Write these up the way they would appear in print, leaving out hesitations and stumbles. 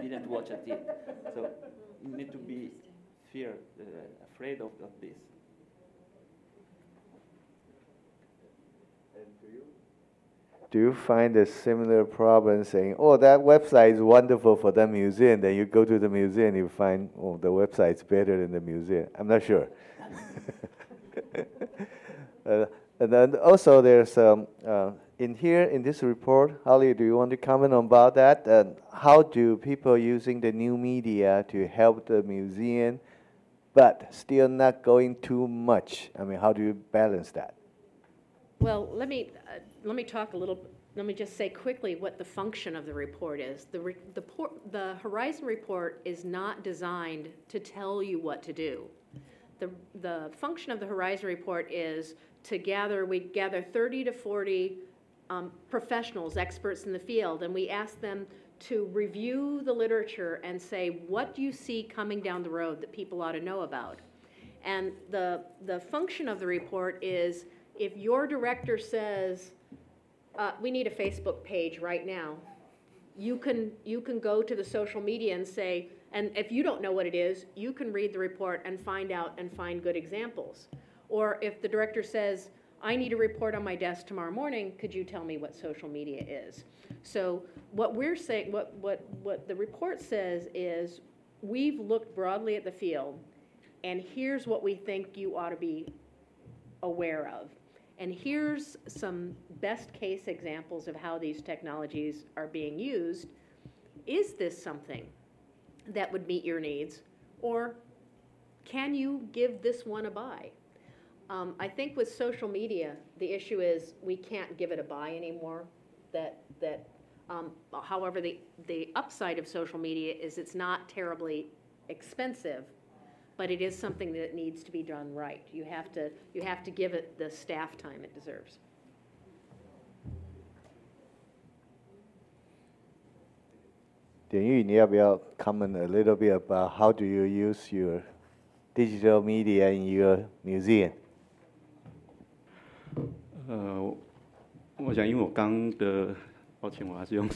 didn't watch it yet. So you need to be afraid of this. And do you find a similar problem saying, oh, that website is wonderful for the museum, then you go to the museum, you find, oh, the website's better than the museum? I'm not sure. And then also there's, in here, in this report, Holly, do you want to comment about that? How do people using the new media to help the museum, but still not going too much? I mean, how do you balance that? Well, let me talk a little. Let me just say quickly what the function of the report is. The Horizon report is not designed to tell you what to do. The function of the Horizon report is to we gather 30 to 40 professionals, experts in the field, and we ask them to review the literature and say, what do you see coming down the road that people ought to know about? And the function of the report is, if your director says, we need a Facebook page right now, you can go to the social media and say, and if you don't know what it is, you can read the report and find out and find good examples. Or if the director says, I need a report on my desk tomorrow morning, could you tell me what social media is? So what we're saying, what the report says is, we've looked broadly at the field, and here's what we think you ought to be aware of. And here's some best case examples of how these technologies are being used. Is this something that would meet your needs? Or can you give this one a buy? I think with social media, the issue is we can't give it a buy anymore. However, the upside of social media is it's not terribly expensive, but it is something that needs to be done right. You have to give it the staff time it deserves. Dian-Yu, 你要不要 comment a little bit about how do you use your digital media in your museum? 我想因为我刚的，抱歉，我还是用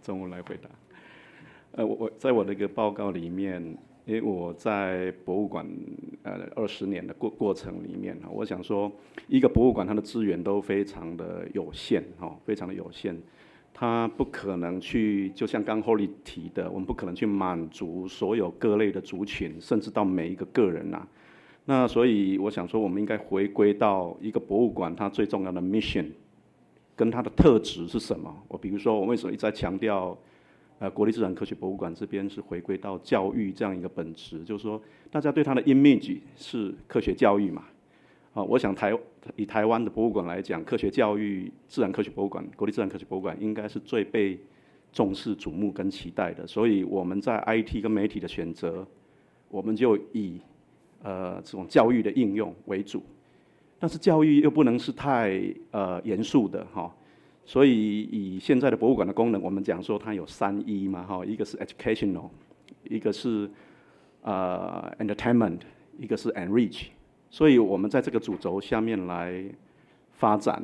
中文来回答。我在我的一个报告里面。因为我在博物馆20年的过程里面，我想说，一个博物馆它的资源都非常的有限，非常的有限，它不可能去，就像刚 Holly 提的，我们不可能去满足所有各类的族群，甚至到每一个个人呐。那所以我想说，我们应该回归到一个博物馆它最重要的 mission， 跟它的特质是什么？比如说，我为什么一直在强调？国立自然科学博物馆这边是回归到教育这样一个本质，就是说，大家对它的 image 是科学教育嘛。我想以台湾的博物馆来讲，科学教育、自然科学博物馆、国立自然科学博物馆应该是最被重视、瞩目跟期待的。所以我们在 IT 跟媒体的选择，我们就以这种教育的应用为主，但是教育又不能是太严肃的哈。所以以现在的博物馆的功能，我们讲说它有3E 嘛，一个是 educational， 一个是entertainment， 一个是 enrich。所以我们在这个主轴下面来发展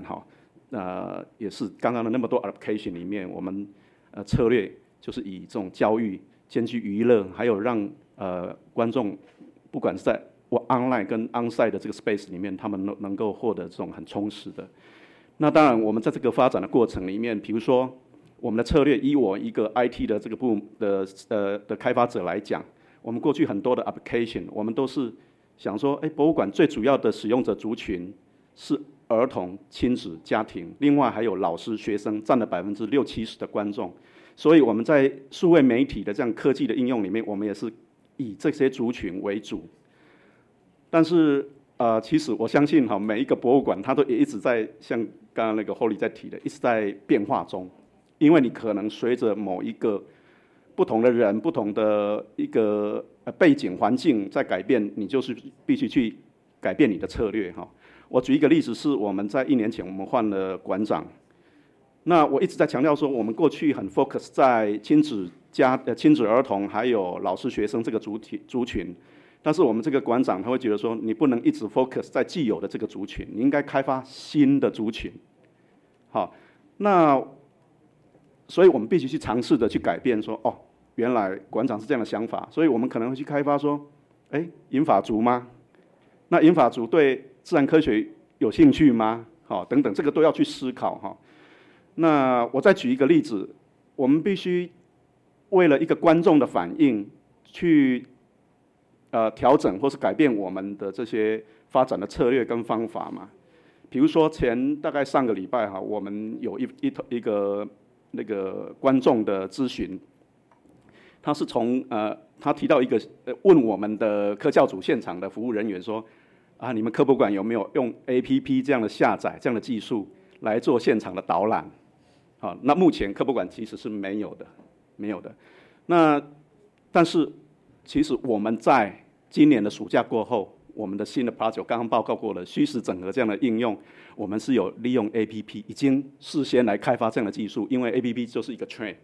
也是刚刚的那么多 application 里面，我们策略就是以这种教育兼具娱乐，还有让观众不管是在 online 跟 onsite 的这个 space 里面，他们能够获得这种很充实的。那当然，我们在这个发展的过程里面，比如说我们的策略，以我一个 IT 的这个的开发者来讲，我们过去很多的 application， 我们都是想说，博物馆最主要的使用者族群是儿童、亲子、家庭，另外还有老师、学生，占了60%-70%的观众。所以我们在数位媒体的这样科技的应用里面，我们也是以这些族群为主。但是其实我相信每一个博物馆它都也一直在像刚刚那个 Holly 在提的，一直在变化中，因为你可能随着某一个不同的人、不同的一个背景环境在改变，你就是必须去改变你的策略我举一个例子，是我们在1年前我们换了馆长，那我一直在强调说，我们过去很 focus 在亲子儿童还有老师学生这个族群。但是我们这个馆长他会觉得说，你不能一直 focus 在既有的这个族群，你应该开发新的族群。那所以我们必须去尝试的去改变说，原来馆长是这样的想法，所以我们可能会去开发说，银发族吗？那银发族对自然科学有兴趣吗？好，等等，这个都要去思考哈。那我再举一个例子，我们必须为了一个观众的反应去调整或是改变我们的这些发展的策略跟方法嘛。比如说大概上个礼拜哈，我们有一个那个观众的咨询，他是从他提到一个问我们的科教组现场的服务人员说，啊，你们科博馆有没有用 APP 这样的下载这样的技术来做现场的导览？好，那目前科博馆其实是没有的。那但是其实我们在今年的暑假过后，我们的新的 project 刚刚报告过了，虚实整合这样的应用，我们是有利用 APP， 已经事先来开发这样的技术，因为 APP 就是一个 trend，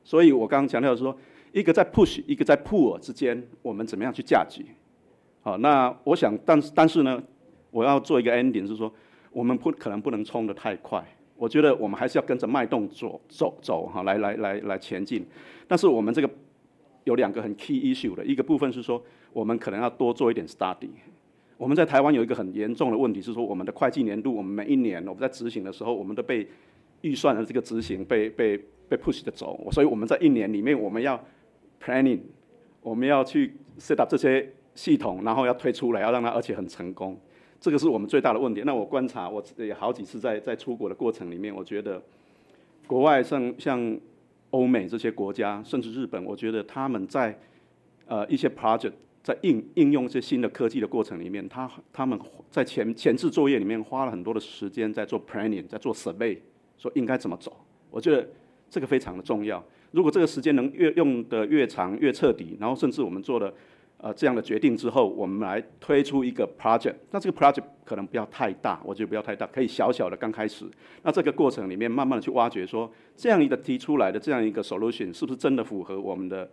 所以我刚刚强调的是说，一个在 push， 一个在 pull 之间，我们怎么样去架局？好，那我想，但是呢，我要做一个 ending 是说，我们可能不能冲得太快。我觉得我们还是要跟着脉动走哈，来前进。但是我们这个有2个很 key issue 的，一个部分是说，我们可能要多做一点 study。我们在台湾有一个很严重的问题是说，我们的会计年度，我们每一年我们在执行的时候，我们都被预算的这个执行被 push 的走，所以我们在1年里面我们要 planning， 我们要去 set up 这些系统，然后要推出来，要让它而且很成功。这个是我们最大的问题。那我观察，我也好几次在出国的过程里面，我觉得国外像欧美这些国家，甚至日本，我觉得他们在一些 project 在应用这些新的科技的过程里面，他们在前置作业里面花了很多的时间在做 planning， 在做 survey， 说应该怎么走。我觉得这个非常的重要。如果这个时间能用得越长越彻底，然后甚至我们做了这样的决定之后，我们来推出一个 project。那这个 project 可能不要太大，我觉得不要太大，可以小小的刚开始。那这个过程里面，慢慢的去挖掘说，这样一个提出来的这样一个 solution 是不是真的符合我们的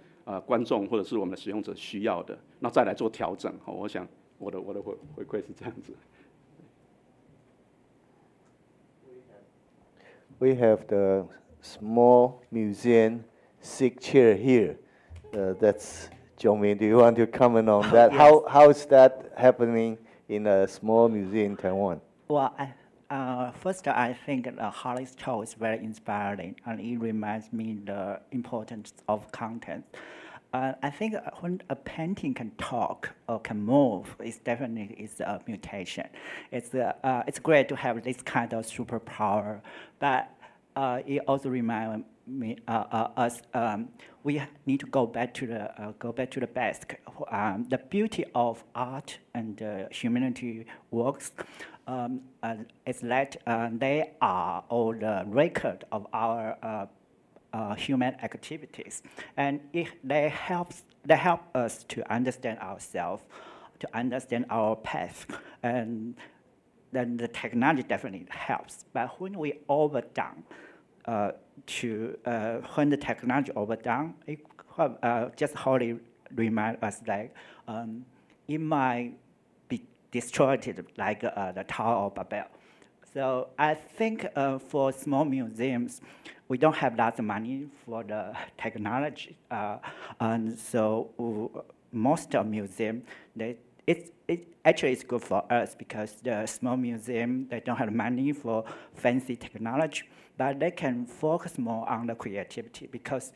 观众或者是我们的使用者需要的？那再来做调整。我想我的回馈是这样子。We have the small museum sick chair here. That's Jongmin, do you want to comment on that? Yes. How is that happening in a small museum in Taiwan? Well, first I think Holly's talk is very inspiring, and it reminds me the importance of content. I think when a painting can talk or can move, it's definitely a mutation. It's great to have this kind of superpower, but it also reminds me us we need to go back to the basic. The beauty of art and humanity works is that they are all the record of our human activities, and they help us to understand ourselves, to understand our path, and then the technology definitely helps. But when we overdone, when the technology overdone, it just wholly remind us that it might be destroyed like the Tower of Babel. So I think for small museums, we don't have lots of money for the technology, and so most of museums, it actually is good for us because the small museum, they don't have money for fancy technology, but they can focus more on the creativity because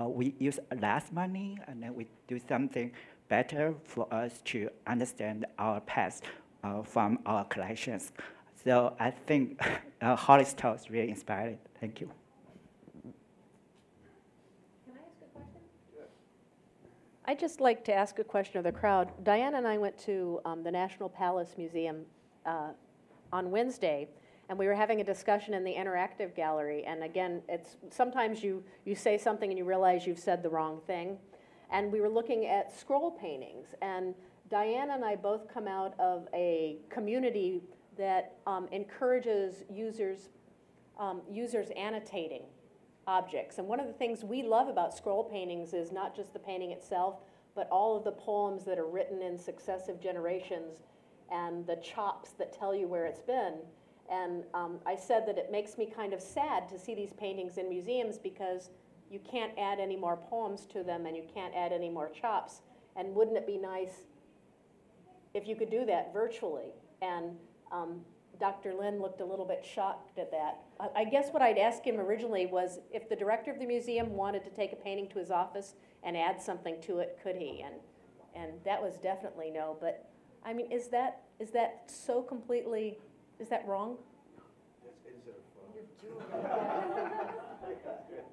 we use less money and then we do something better for us to understand our past from our collections. So I think Holly's talk is really inspiring. Thank you. Can I ask a question? Sure. I'd just like to ask a question of the crowd. Diana and I went to the National Palace Museum on Wednesday, and we were having a discussion in the interactive gallery. And again, it's sometimes you say something and you realize you've said the wrong thing. And we were looking at scroll paintings. And Diana and I both come out of a community that encourages users annotating objects. And one of the things we love about scroll paintings is not just the painting itself, but all of the poems that are written in successive generations and the chops that tell you where it's been. And I said that it makes me kind of sad to see these paintings in museums because you can't add any more poems to them and you can't add any more chops. And wouldn't it be nice if you could do that virtually? And Dr. Lin looked a little bit shocked at that. I guess what I'd asked him originally was if the director of the museum wanted to take a painting to his office and add something to it, could he? And that was definitely no. But I mean, is that so completely, is that wrong? That's answer.